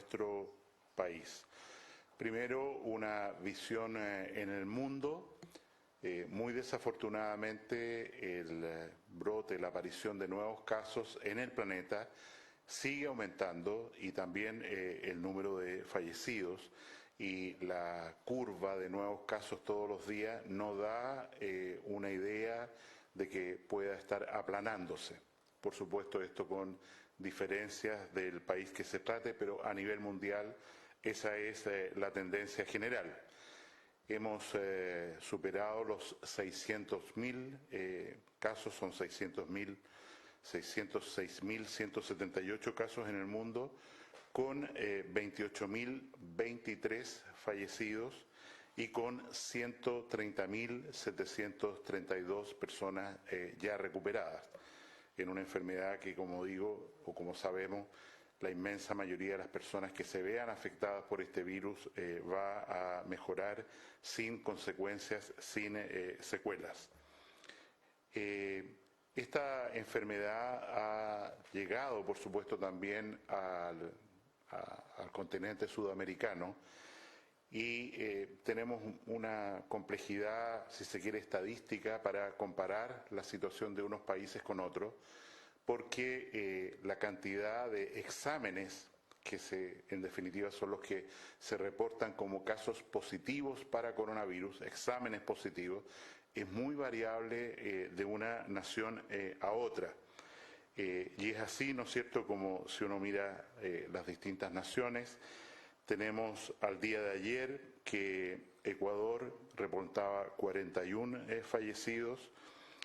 nuestro país. Primero, una visión en el mundo. Muy desafortunadamente, el brote, la aparición de nuevos casos en el planeta sigue aumentando y también el número de fallecidos, y la curva de nuevos casos todos los días no da una idea de que pueda estar aplanándose. Por supuesto, esto con diferencias del país que se trate, pero a nivel mundial esa es la tendencia general. Hemos superado los 600.000 casos, son 606.178 casos en el mundo, con 28.023 fallecidos y con 130.732 personas ya recuperadas, en una enfermedad que, como digo, o como sabemos, la inmensa mayoría de las personas que se vean afectadas por este virus va a mejorar sin consecuencias, sin secuelas. Esta enfermedad ha llegado, por supuesto, también al continente sudamericano, y tenemos una complejidad, si se quiere, estadística para comparar la situación de unos países con otros, porque la cantidad de exámenes que en definitiva son los que se reportan como casos positivos para coronavirus, exámenes positivos, es muy variable de una nación a otra. Y es así, ¿no es cierto?, como si uno mira las distintas naciones. Tenemos al día de ayer que Ecuador reportaba 41 fallecidos,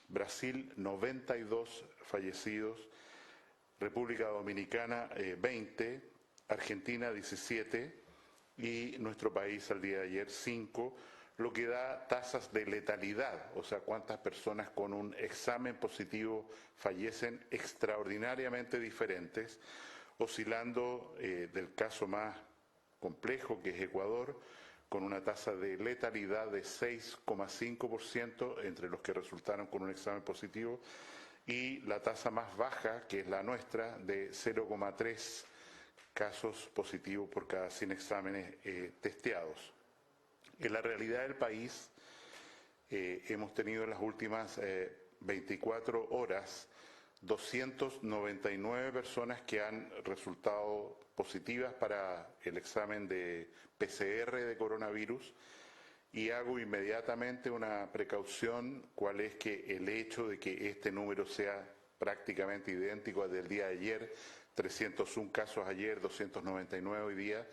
Brasil 92 fallecidos, República Dominicana 20, Argentina 17 y nuestro país al día de ayer 5, lo que da tasas de letalidad, o sea, cuántas personas con un examen positivo fallecen, extraordinariamente diferentes, oscilando del caso más complejo, que es Ecuador, con una tasa de letalidad de 6,5% entre los que resultaron con un examen positivo, y la tasa más baja, que es la nuestra, de 0,3 casos positivos por cada 100 exámenes testeados. En la realidad del país, hemos tenido en las últimas 24 horas 299 personas que han resultado positivas para el examen de PCR de coronavirus, y hago inmediatamente una precaución, cuál es que el hecho de que este número sea prácticamente idéntico al del día de ayer, 301 casos ayer, 299 hoy día,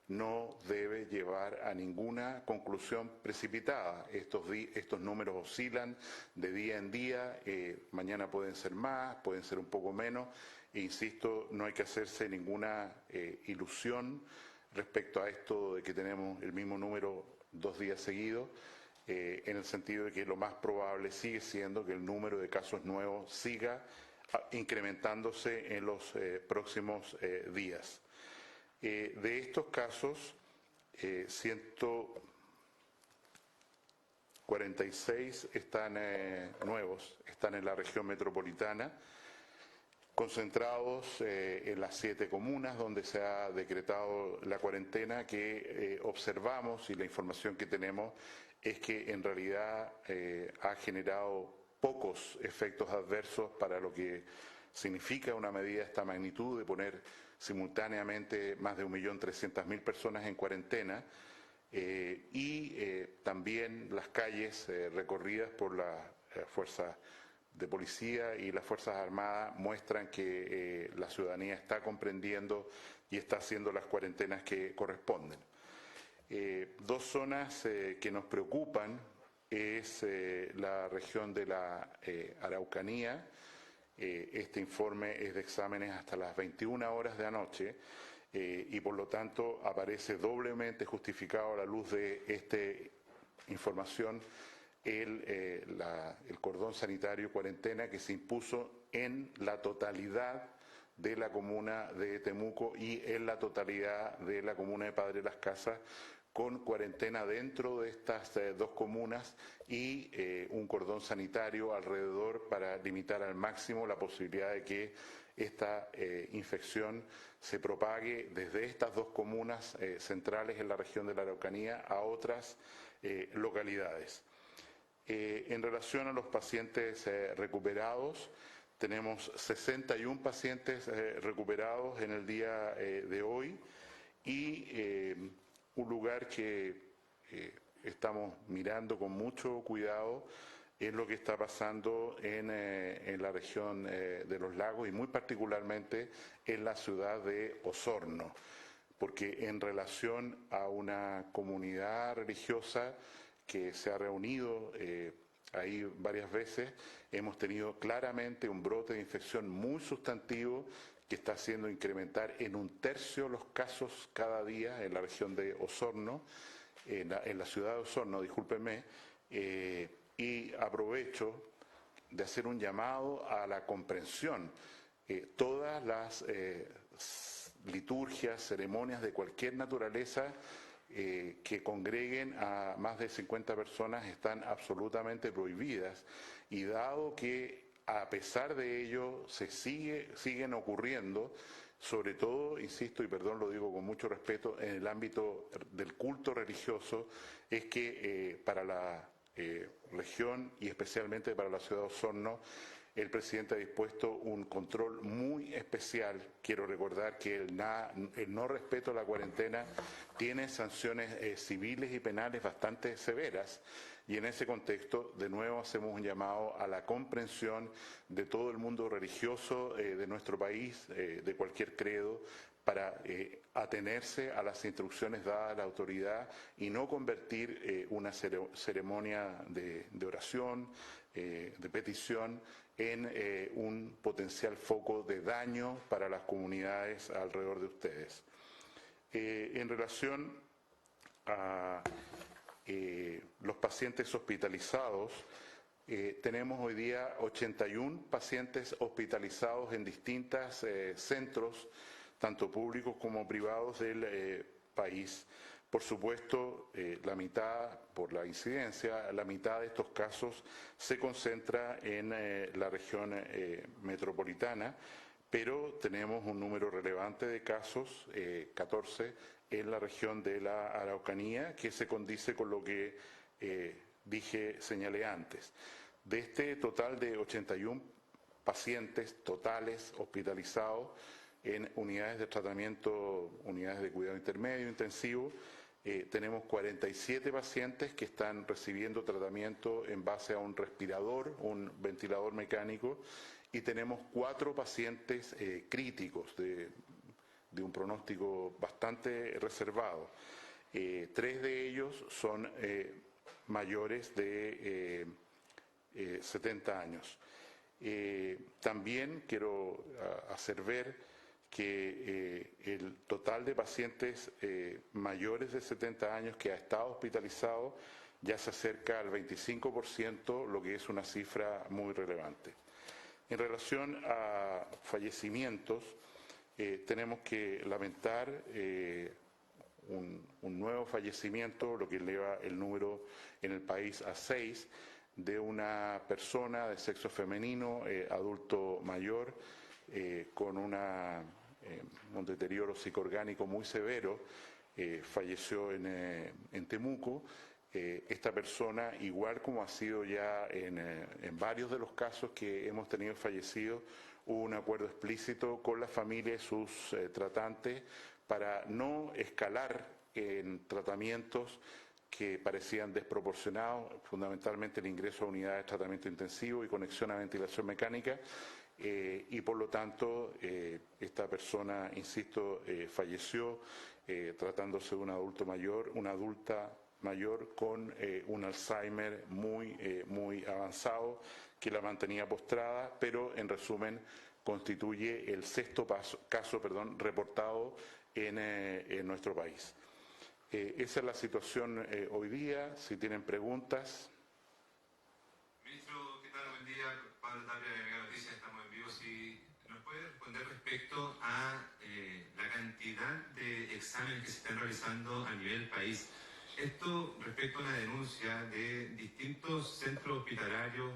no debe llevar a ninguna conclusión precipitada. Estos números oscilan de día en día, mañana pueden ser más, pueden ser un poco menos, e insisto, no hay que hacerse ninguna ilusión respecto a esto de que tenemos el mismo número 2 días seguidos, en el sentido de que lo más probable sigue siendo que el número de casos nuevos siga incrementándose en los próximos días. De estos casos, 146 están nuevos, están en la región metropolitana, concentrados en las 7 comunas donde se ha decretado la cuarentena, que observamos, y la información que tenemos es que en realidad ha generado pocos efectos adversos para lo que significa una medida de esta magnitud, de poner simultáneamente más de 1.300.000 personas en cuarentena, y también las calles recorridas por las fuerzas de policía y las Fuerzas Armadas muestran que la ciudadanía está comprendiendo y está haciendo las cuarentenas que corresponden. Dos zonas que nos preocupan es la región de la Araucanía. Este informe es de exámenes hasta las 21 horas de anoche, y por lo tanto aparece doblemente justificado a la luz de esta información el cordón sanitario cuarentena que se impuso en la totalidad de la comuna de Temuco y en la totalidad de la comuna de Padre Las Casas, con cuarentena dentro de estas dos comunas y un cordón sanitario alrededor para limitar al máximo la posibilidad de que esta infección se propague desde estas dos comunas centrales en la región de la Araucanía a otras localidades. En relación a los pacientes recuperados, tenemos 61 pacientes recuperados en el día de hoy y un lugar que estamos mirando con mucho cuidado es lo que está pasando en la región de los lagos y muy particularmente en la ciudad de Osorno, porque en relación a una comunidad religiosa que se ha reunido ahí varias veces, hemos tenido claramente un brote de infección muy sustantivo que está haciendo incrementar en 1/3 los casos cada día en la región de Osorno, en la ciudad de Osorno, discúlpenme, y aprovecho de hacer un llamado a la comprensión. Todas las liturgias, ceremonias de cualquier naturaleza que congreguen a más de 50 personas están absolutamente prohibidas y dado que a pesar de ello siguen ocurriendo, sobre todo, insisto y perdón, lo digo con mucho respeto, en el ámbito del culto religioso, es que para la región y especialmente para la ciudad de Osorno, el presidente ha dispuesto un control muy especial. Quiero recordar que el no respeto a la cuarentena tiene sanciones civiles y penales bastante severas y en ese contexto de nuevo hacemos un llamado a la comprensión de todo el mundo religioso de nuestro país, de cualquier credo, para atenerse a las instrucciones dadas a la autoridad y no convertir una ceremonia de oración, de petición, en un potencial foco de daño para las comunidades alrededor de ustedes. En relación a los pacientes hospitalizados, tenemos hoy día 81 pacientes hospitalizados en distintos centros, tanto públicos como privados del país. Por supuesto, la mitad, por la incidencia, la mitad de estos casos se concentra en la región metropolitana, pero tenemos un número relevante de casos, 14, en la región de la Araucanía, que se condice con lo que señalé antes. De este total de 81 pacientes totales hospitalizados en unidades de tratamiento, unidades de cuidado intermedio, intensivo, tenemos 47 pacientes que están recibiendo tratamiento en base a un respirador, un ventilador mecánico, y tenemos 4 pacientes críticos de un pronóstico bastante reservado. 3 de ellos son mayores de 70 años. También quiero hacer ver que el total de pacientes mayores de 70 años que ha estado hospitalizado ya se acerca al 25%, lo que es una cifra muy relevante. En relación a fallecimientos, tenemos que lamentar un nuevo fallecimiento, lo que eleva el número en el país a 6, de una persona de sexo femenino, adulto mayor, con un deterioro psicoorgánico muy severo, falleció en Temuco. Esta persona, igual como ha sido ya en varios de los casos que hemos tenido fallecidos, hubo un acuerdo explícito con la familia y sus tratantes para no escalar en tratamientos que parecían desproporcionados, fundamentalmente el ingreso a unidades de tratamiento intensivo y conexión a ventilación mecánica, y por lo tanto esta persona, insisto, falleció tratándose de un adulto mayor, una adulta mayor con un Alzheimer muy avanzado que la mantenía postrada, pero en resumen constituye el 6º caso reportado en nuestro país. Esa es la situación hoy día. Si tienen preguntas. Ministro, ¿qué tal? Buen día. Pablo Tapia de Mega Noticias, estamos en vivo. Si nos puede responder respecto a la cantidad de exámenes que se están realizando a nivel país. Esto respecto a la denuncia de distintos centros hospitalarios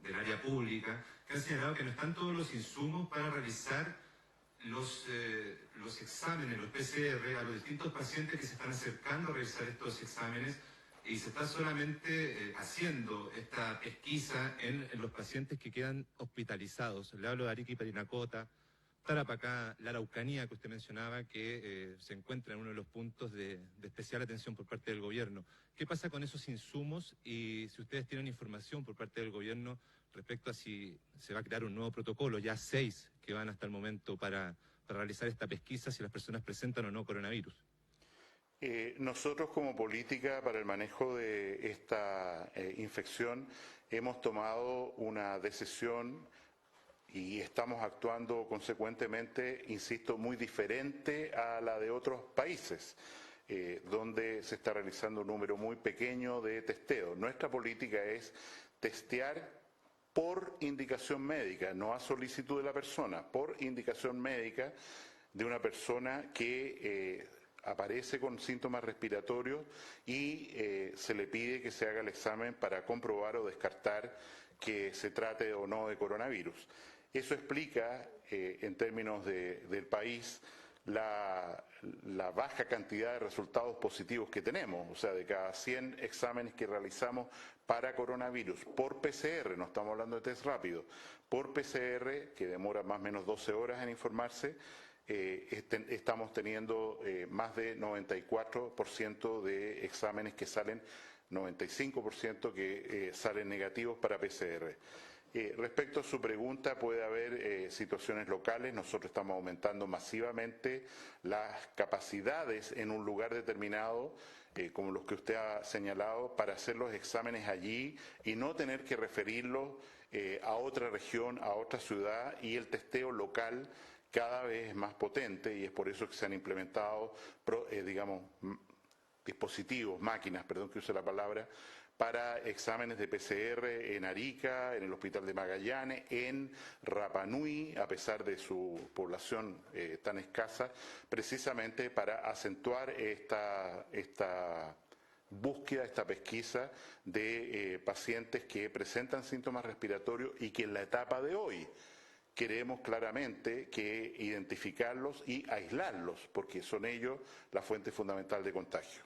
del área pública, que han señalado que no están todos los insumos para realizar los exámenes, los PCR, a los distintos pacientes que se están acercando a realizar estos exámenes, y se está solamente haciendo esta pesquisa en los pacientes que quedan hospitalizados. Le hablo de Arica y Parinacota, Tarapacá, la Araucanía, que usted mencionaba, que se encuentra en uno de los puntos de especial atención por parte del gobierno. ¿Qué pasa con esos insumos y si ustedes tienen información por parte del gobierno respecto a si se va a crear un nuevo protocolo, ya 6 que van hasta el momento para realizar esta pesquisa, si las personas presentan o no coronavirus? Nosotros como política para el manejo de esta infección hemos tomado una decisión y estamos actuando consecuentemente, insisto, muy diferente a la de otros países, donde se está realizando un número muy pequeño de testeos. Nuestra política es testear por indicación médica, no a solicitud de la persona, por indicación médica de una persona que aparece con síntomas respiratorios y se le pide que se haga el examen para comprobar o descartar que se trate o no de coronavirus. Eso explica, en términos del país, la baja cantidad de resultados positivos que tenemos. O sea, de cada 100 exámenes que realizamos para coronavirus por PCR, no estamos hablando de test rápido, por PCR, que demora más o menos 12 horas en informarse, estamos teniendo más de 94% de exámenes que salen, 95% que salen negativos para PCR. Respecto a su pregunta, puede haber situaciones locales. Nosotros estamos aumentando masivamente las capacidades en un lugar determinado, como los que usted ha señalado, para hacer los exámenes allí y no tener que referirlos a otra región, a otra ciudad, y el testeo local cada vez es más potente, y es por eso que se han implementado, dispositivos, máquinas, perdón que use la palabra, para exámenes de PCR en Arica, en el Hospital de Magallanes, en Rapa Nui, a pesar de su población tan escasa, precisamente para acentuar esta búsqueda, esta pesquisa de pacientes que presentan síntomas respiratorios y que en la etapa de hoy queremos claramente que identificarlos y aislarlos, porque son ellos la fuente fundamental de contagio.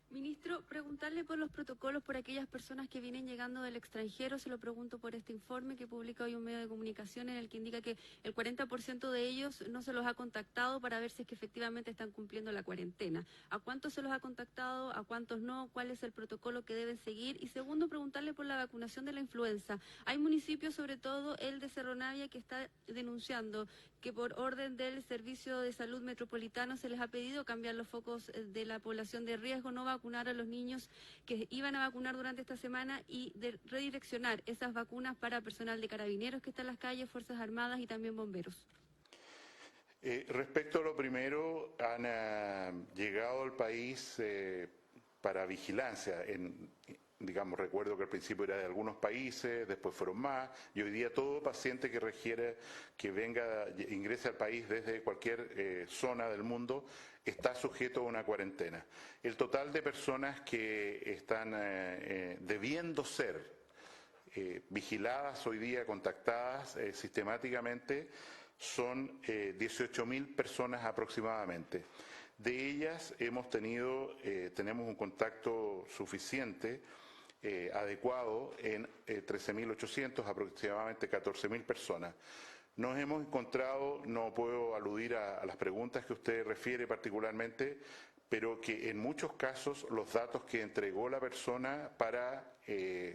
Ministro, preguntarle por los protocolos por aquellas personas que vienen llegando del extranjero. Se lo pregunto por este informe que publica hoy un medio de comunicación en el que indica que el 40% de ellos no se los ha contactado para ver si es que efectivamente están cumpliendo la cuarentena. ¿A cuántos se los ha contactado? ¿A cuántos no? ¿Cuál es el protocolo que deben seguir? Y segundo, preguntarle por la vacunación de la influenza. Hay municipios, sobre todo el de Cerro Navia, que está denunciando que por orden del Servicio de Salud Metropolitano se les ha pedido cambiar los focos de la población de riesgo, no vacunar a los niños que iban a vacunar durante esta semana y de redireccionar esas vacunas para personal de carabineros que está en las calles, Fuerzas Armadas y también bomberos. Respecto a lo primero, han llegado al país para vigilancia. Recuerdo que al principio era de algunos países, después fueron más, y hoy día todo paciente que requiere que ingrese al país desde cualquier zona del mundo está sujeto a una cuarentena. El total de personas que están debiendo ser vigiladas hoy día, contactadas sistemáticamente, son 18.000 personas aproximadamente. De ellas tenemos un contacto suficiente, adecuado en 13.800, aproximadamente 14.000 personas. Nos hemos encontrado, no puedo aludir a las preguntas que usted refiere particularmente, pero que en muchos casos los datos que entregó la persona para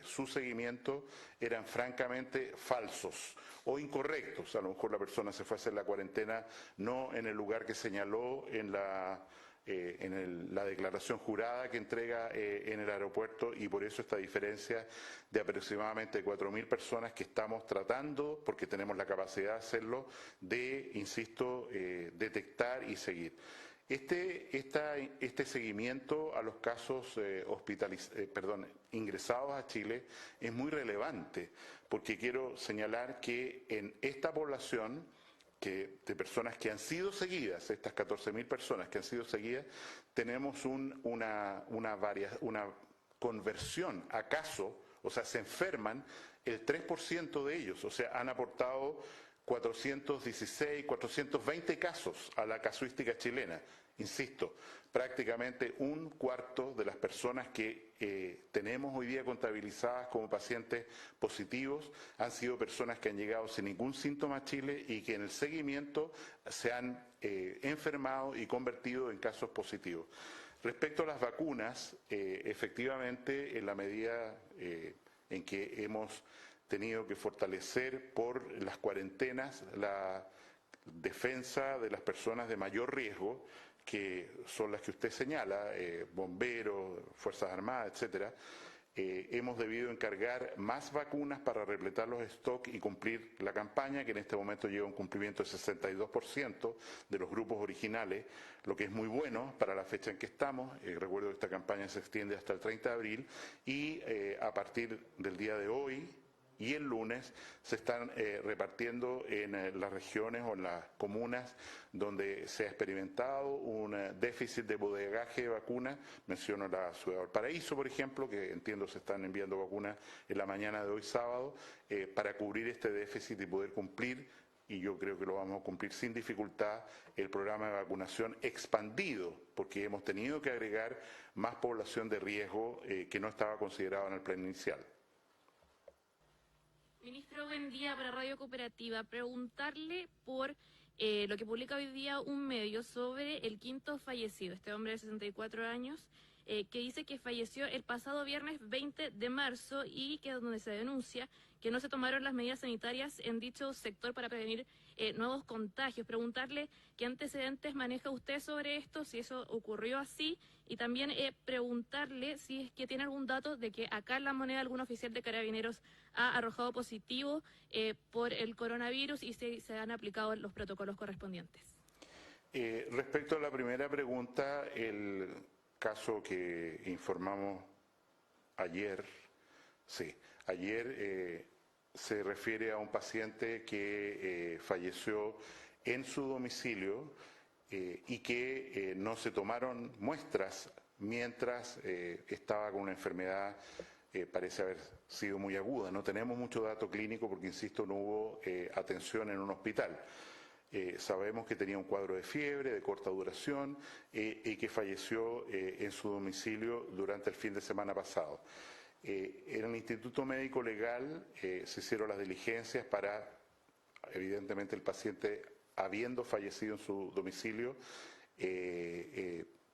su seguimiento eran francamente falsos o incorrectos. A lo mejor la persona se fue a hacer la cuarentena no en el lugar que señaló en la declaración jurada que entrega en el aeropuerto, y por eso esta diferencia de aproximadamente 4.000 personas que estamos tratando, porque tenemos la capacidad de hacerlo, de, insisto, detectar y seguir. Este seguimiento a los casos ingresados a Chile es muy relevante, porque quiero señalar que en esta población de personas que han sido seguidas, estas 14.000 personas que han sido seguidas, tenemos una conversión, acaso, o sea, se enferman el 3% de ellos, o sea, han aportado 416, 420 casos a la casuística chilena. Insisto, prácticamente un cuarto de las personas que tenemos hoy día contabilizadas como pacientes positivos han sido personas que han llegado sin ningún síntoma a Chile y que en el seguimiento se han enfermado y convertido en casos positivos. Respecto a las vacunas, efectivamente, en la medida en que hemos tenido que fortalecer por las cuarentenas la defensa de las personas de mayor riesgo, que son las que usted señala, bomberos, Fuerzas Armadas, etcétera, hemos debido encargar más vacunas para repletar los stocks y cumplir la campaña, que en este momento lleva un cumplimiento del 62% de los grupos originales, lo que es muy bueno para la fecha en que estamos. Recuerdo que esta campaña se extiende hasta el 30 de abril y a partir del día de hoy y el lunes se están repartiendo en las regiones o en las comunas donde se ha experimentado un déficit de bodegaje de vacunas. Menciono la ciudad de Valparaíso, por ejemplo, que entiendo se están enviando vacunas en la mañana de hoy sábado para cubrir este déficit y poder cumplir, y yo creo que lo vamos a cumplir sin dificultad, el programa de vacunación expandido, porque hemos tenido que agregar más población de riesgo que no estaba considerado en el plan inicial. Ministro, buen día para Radio Cooperativa. Preguntarle por lo que publica hoy día un medio sobre el quinto fallecido, este hombre de 64 años, que dice que falleció el pasado viernes 20 de marzo y que es donde se denuncia que no se tomaron las medidas sanitarias en dicho sector para prevenir nuevos contagios. Preguntarle qué antecedentes maneja usted sobre esto, si eso ocurrió así, y también preguntarle si es que tiene algún dato de que acá en La Moneda algún oficial de Carabineros ha arrojado positivo por el coronavirus y si se han aplicado los protocolos correspondientes. Respecto a la primera pregunta, el caso que informamos ayer, se refiere a un paciente que falleció en su domicilio y que no se tomaron muestras mientras estaba con una enfermedad, parece haber sido muy aguda. No tenemos mucho dato clínico porque, insisto, no hubo atención en un hospital. Sabemos que tenía un cuadro de fiebre de corta duración y que falleció en su domicilio durante el fin de semana pasado. En el Instituto Médico Legal se hicieron las diligencias para, evidentemente, el paciente, habiendo fallecido en su domicilio,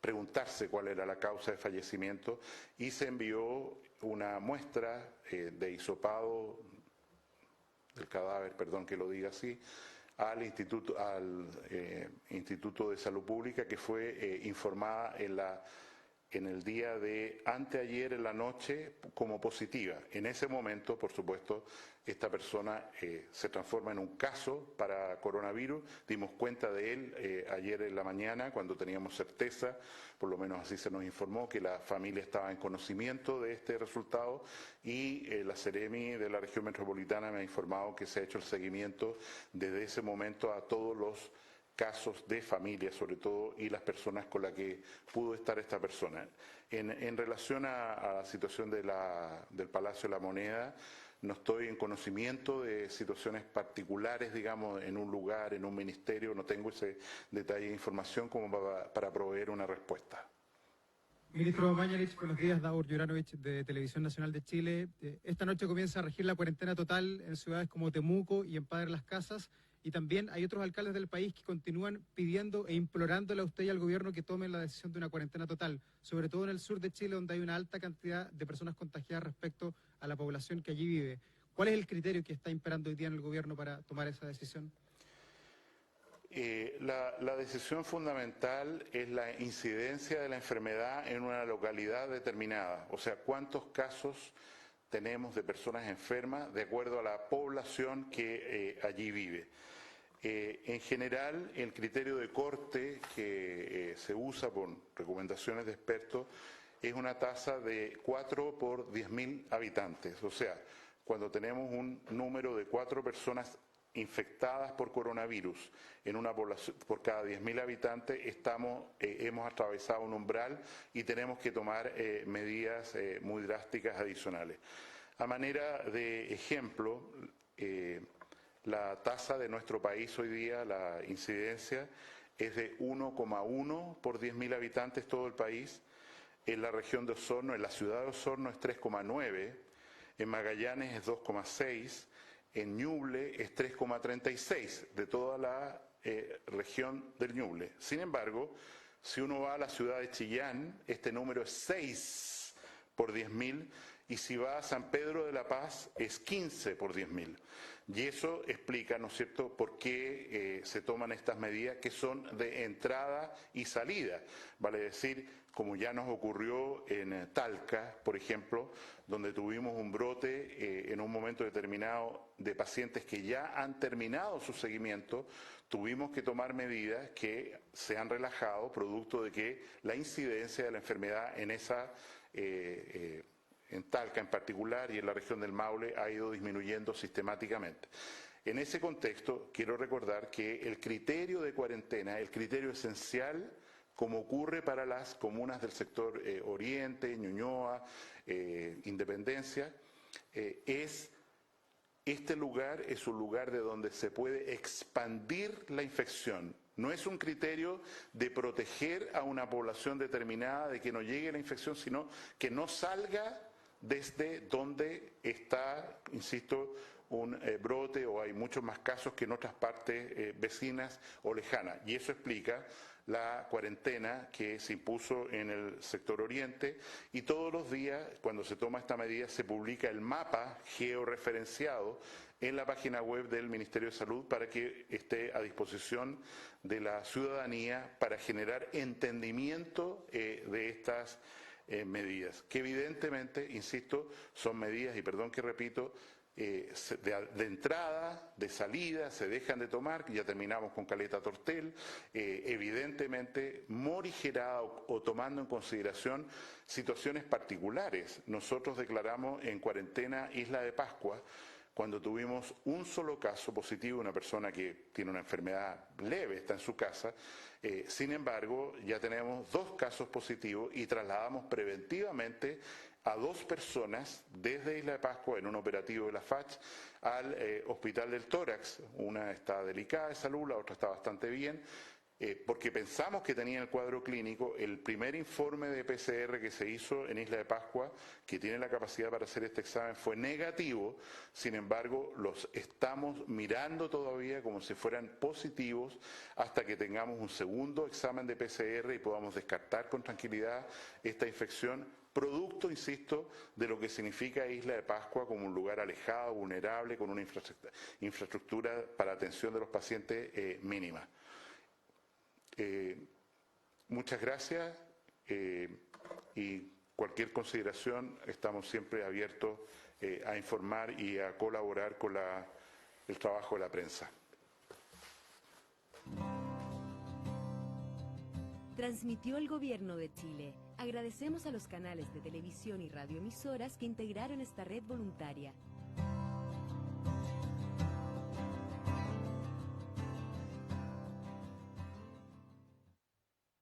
preguntarse cuál era la causa de fallecimiento y se envió una muestra de hisopado del cadáver, perdón que lo diga así, al Instituto de Salud Pública, que fue informada en el día de anteayer en la noche como positiva. En ese momento, por supuesto, esta persona se transforma en un caso para coronavirus. Dimos cuenta de él ayer en la mañana cuando teníamos certeza, por lo menos así se nos informó, que la familia estaba en conocimiento de este resultado y la Seremi de la región metropolitana me ha informado que se ha hecho el seguimiento desde ese momento a todos los casos de familia, sobre todo, y las personas con las que pudo estar esta persona. En relación a la situación del Palacio de la Moneda, no estoy en conocimiento de situaciones particulares, digamos, en un lugar, en un ministerio, no tengo ese detalle de información como para proveer una respuesta. Ministro Mañalich, buenos días, Davor Juranovic de Televisión Nacional de Chile. Esta noche comienza a regir la cuarentena total en ciudades como Temuco y en Padre Las Casas. Y también hay otros alcaldes del país que continúan pidiendo e implorándole a usted y al gobierno que tomen la decisión de una cuarentena total, sobre todo en el sur de Chile, donde hay una alta cantidad de personas contagiadas respecto a la población que allí vive. ¿Cuál es el criterio que está imperando hoy día en el gobierno para tomar esa decisión? La decisión fundamental es la incidencia de la enfermedad en una localidad determinada, o sea, cuántos casos tenemos de personas enfermas de acuerdo a la población que allí vive. En general, el criterio de corte que se usa por recomendaciones de expertos es una tasa de 4 por 10.000 habitantes. O sea, cuando tenemos un número de 4 personas infectadas por coronavirus en una población por cada 10.000 habitantes, hemos atravesado un umbral y tenemos que tomar medidas muy drásticas adicionales. A manera de ejemplo, la tasa de nuestro país hoy día, la incidencia, es de 1,1 por 10.000 habitantes todo el país. En la región de Osorno, en la ciudad de Osorno es 3,9, en Magallanes es 2,6, en Ñuble es 3,36 de toda la región del Ñuble. Sin embargo, si uno va a la ciudad de Chillán, este número es 6 por 10.000, y si va a San Pedro de la Paz es 15 por 10.000. Y eso explica, ¿no es cierto?, por qué se toman estas medidas que son de entrada y salida. Vale decir, como ya nos ocurrió en Talca, por ejemplo, donde tuvimos un brote en un momento determinado de pacientes que ya han terminado su seguimiento, tuvimos que tomar medidas que se han relajado producto de que la incidencia de la enfermedad en esa en Talca en particular y en la región del Maule ha ido disminuyendo sistemáticamente. En ese contexto, quiero recordar que el criterio de cuarentena, el criterio esencial, como ocurre para las comunas del sector Oriente, Ñuñoa, Independencia, este lugar es un lugar de donde se puede expandir la infección. No es un criterio de proteger a una población determinada de que no llegue la infección, sino que no salga desde donde está, insisto, un brote o hay muchos más casos que en otras partes vecinas o lejanas. Y eso explica la cuarentena que se impuso en el sector oriente, y todos los días, cuando se toma esta medida, se publica el mapa georreferenciado en la página web del Ministerio de Salud para que esté a disposición de la ciudadanía para generar entendimiento de estas medidas, que evidentemente, insisto, son medidas, y perdón que repito, de entrada, de salida, se dejan de tomar, ya terminamos con Caleta Tortel, evidentemente morigerada o tomando en consideración situaciones particulares. Nosotros declaramos en cuarentena Isla de Pascua cuando tuvimos un solo caso positivo, una persona que tiene una enfermedad leve, está en su casa. Sin embargo, ya tenemos 2 casos positivos y trasladamos preventivamente a 2 personas desde Isla de Pascua en un operativo de la FACH al Hospital del Tórax. Una está delicada de salud, la otra está bastante bien, porque pensamos que tenía el cuadro clínico. El primer informe de PCR que se hizo en Isla de Pascua, que tiene la capacidad para hacer este examen, fue negativo. Sin embargo, los estamos mirando todavía como si fueran positivos hasta que tengamos un segundo examen de PCR y podamos descartar con tranquilidad esta infección, producto, insisto, de lo que significa Isla de Pascua como un lugar alejado, vulnerable, con una infraestructura para atención de los pacientes mínima. Muchas gracias y cualquier consideración, estamos siempre abiertos a informar y a colaborar con el trabajo de la prensa. Transmitió el Gobierno de Chile. Agradecemos a los canales de televisión y radioemisoras que integraron esta red voluntaria.